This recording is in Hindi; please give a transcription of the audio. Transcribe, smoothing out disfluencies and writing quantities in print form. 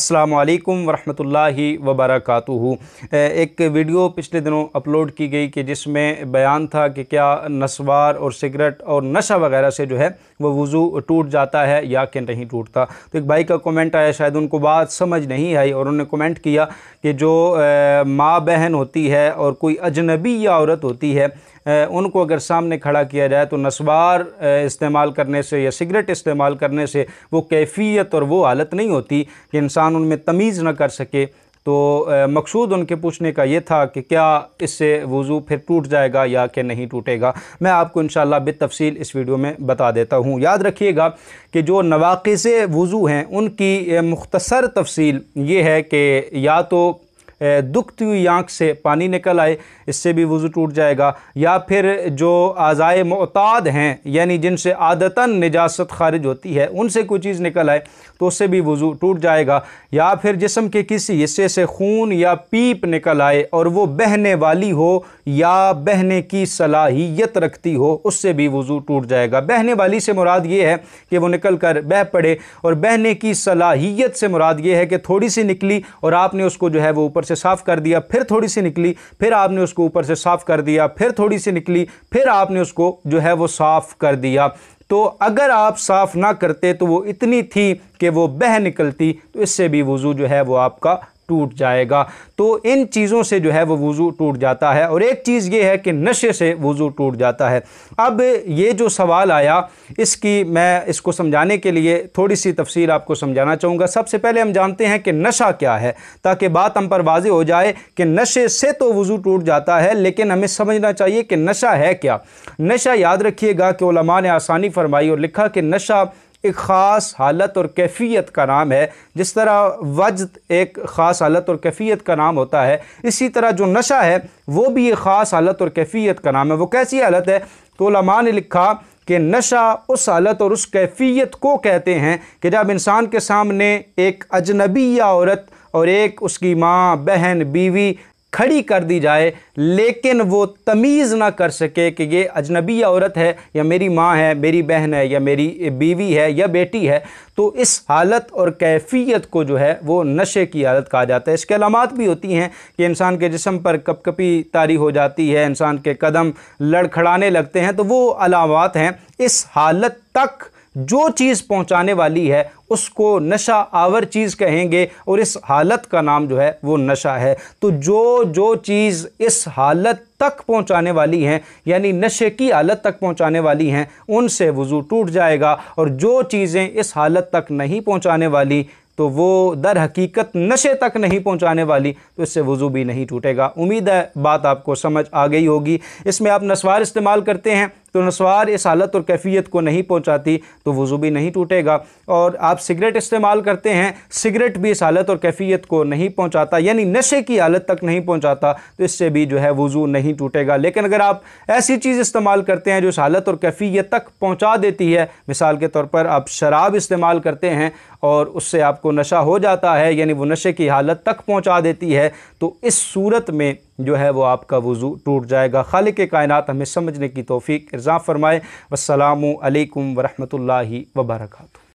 अस्सलामु अलैकुम वरहमतुल्लाहि वबरकातुहू। एक वीडियो पिछले दिनों अपलोड की गई कि जिसमें बयान था कि क्या नस्वार और सिगरेट और नशा वगैरह से जो है वो वज़ू टूट जाता है या कि नहीं टूटता। तो एक भाई का कमेंट आया, शायद उनको बात समझ नहीं आई और उन्होंने कमेंट किया कि जो माँ बहन होती है और कोई अजनबी या औरत होती है उनको अगर सामने खड़ा किया जाए तो नस्वार इस्तेमाल करने से या सिगरेट इस्तेमाल करने से वो कैफियत और वो हालत नहीं होती कि इंसान उनमें तमीज़ न कर सके। तो मकसूद उनके पूछने का ये था कि क्या इससे वज़ू फिर टूट जाएगा या कि नहीं टूटेगा। मैं आपको इंशाअल्लाह बितफ़सील इस वीडियो में बता देता हूँ। याद रखिएगा कि जो नवाक़िज़े वज़ू हैं उनकी मुख्तसर तफ़सील ये है कि या तो दुखती हुई आँख से पानी निकल आए, इससे भी वज़ू टूट जाएगा, या फिर जो आज़ाए मुअताद हैं यानी जिनसे आदतन निजासत खारिज होती है उनसे कोई चीज़ निकल आए तो उससे भी वज़ू टूट जाएगा, या फिर जिस्म के किसी हिस्से से खून या पीप निकल आए और वो बहने वाली हो या बहने की सलाहियत रखती हो उससे भी वज़ू टूट जाएगा। बहने वाली से मुराद ये है कि वो निकल कर बह पड़े, और बहने की सलाहियत से मुराद ये है कि थोड़ी सी निकली और आपने उसको जो है वो ऊपर से साफ़ कर दिया, फिर थोड़ी सी निकली, फिर आपने उसको ऊपर से साफ़ कर दिया, फिर थोड़ी सी निकली, फिर आपने उसको जो है वो साफ़ कर दिया। तो अगर आप साफ़ ना करते तो वो इतनी थी कि वो बह निकलती तो इससे भी वज़ू जो है वो आपका टूट जाएगा। तो इन चीज़ों से जो है वो वज़ू टूट जाता है। और एक चीज़ ये है कि नशे से वज़ू टूट जाता है। अब ये जो सवाल आया मैं इसको समझाने के लिए थोड़ी सी तफसील आपको समझाना चाहूँगा। सबसे पहले हम जानते हैं कि नशा क्या है, ताकि बात हम पर वाज़ेह हो जाए कि नशे से तो वज़ू टूट जाता है, लेकिन हमें समझना चाहिए कि नशा है क्या। नशा, याद रखिएगा कि उलमा ने आसानी फरमाई और लिखा कि नशा एक ख़ास हालत और कैफियत का नाम है। जिस तरह वज्द एक ख़ास हालत और कैफियत का नाम होता है, इसी तरह जो नशा है वो भी एक ख़ास हालत और कैफियत का नाम है। वो कैसी हालत है? तो उलमा ने लिखा कि नशा उस हालत और उस कैफियत को कहते हैं कि जब इंसान के सामने एक अजनबी या औरत और एक उसकी माँ, बहन, बीवी खड़ी कर दी जाए, लेकिन वो तमीज़ ना कर सके कि ये अजनबी औरत है या मेरी माँ है, मेरी बहन है या मेरी बीवी है या बेटी है। तो इस हालत और कैफियत को जो है वो नशे की हालत कहा जाता है। इसके अलामात भी होती हैं कि इंसान के जिस्म पर कपकपी तारी हो जाती है, इंसान के कदम लड़खड़ाने लगते हैं, तो वो अलामात हैं। इस हालत तक जो चीज़ पहुंचाने वाली है उसको नशा आवर चीज़ कहेंगे और इस हालत का नाम जो है वो नशा है। तो जो चीज़ इस हालत तक पहुंचाने वाली हैं यानी नशे की हालत तक पहुंचाने वाली हैं उनसे वज़ू टूट जाएगा, और जो चीज़ें इस हालत तक नहीं पहुंचाने वाली तो वो दर हकीकत नशे तक नहीं पहुंचाने वाली, तो इससे वज़ू भी नहीं टूटेगा। उम्मीद है बात आपको समझ आ गई होगी। इसमें आप नस्वार इस्तेमाल करते हैं तो नस्वार इस हालत और कैफियत को नहीं पहुंचाती तो वज़ू भी नहीं टूटेगा, और आप सिगरेट इस्तेमाल करते हैं, सिगरेट भी इस हालत और कैफियत को नहीं पहुंचाता यानी नशे की हालत तक नहीं पहुंचाता, तो इससे भी जो है वज़ू नहीं टूटेगा। लेकिन अगर आप ऐसी चीज़ इस्तेमाल करते हैं जो इस हालत और कैफियत तक पहुँचा देती है, मिसाल के तौर पर आप शराब इस्तेमाल करते हैं और उससे आपको नशा हो जाता है यानी वो नशे की हालत तक पहुँचा देती है, तो इस सूरत में जो है वो आपका वज़ू टूट जाएगा। खालिक कायनात हमें समझने की तौफीक इरज़ा फरमाए। वस्सलामु अलैकुम वरहमतुल्लाहि वबरकातुहू।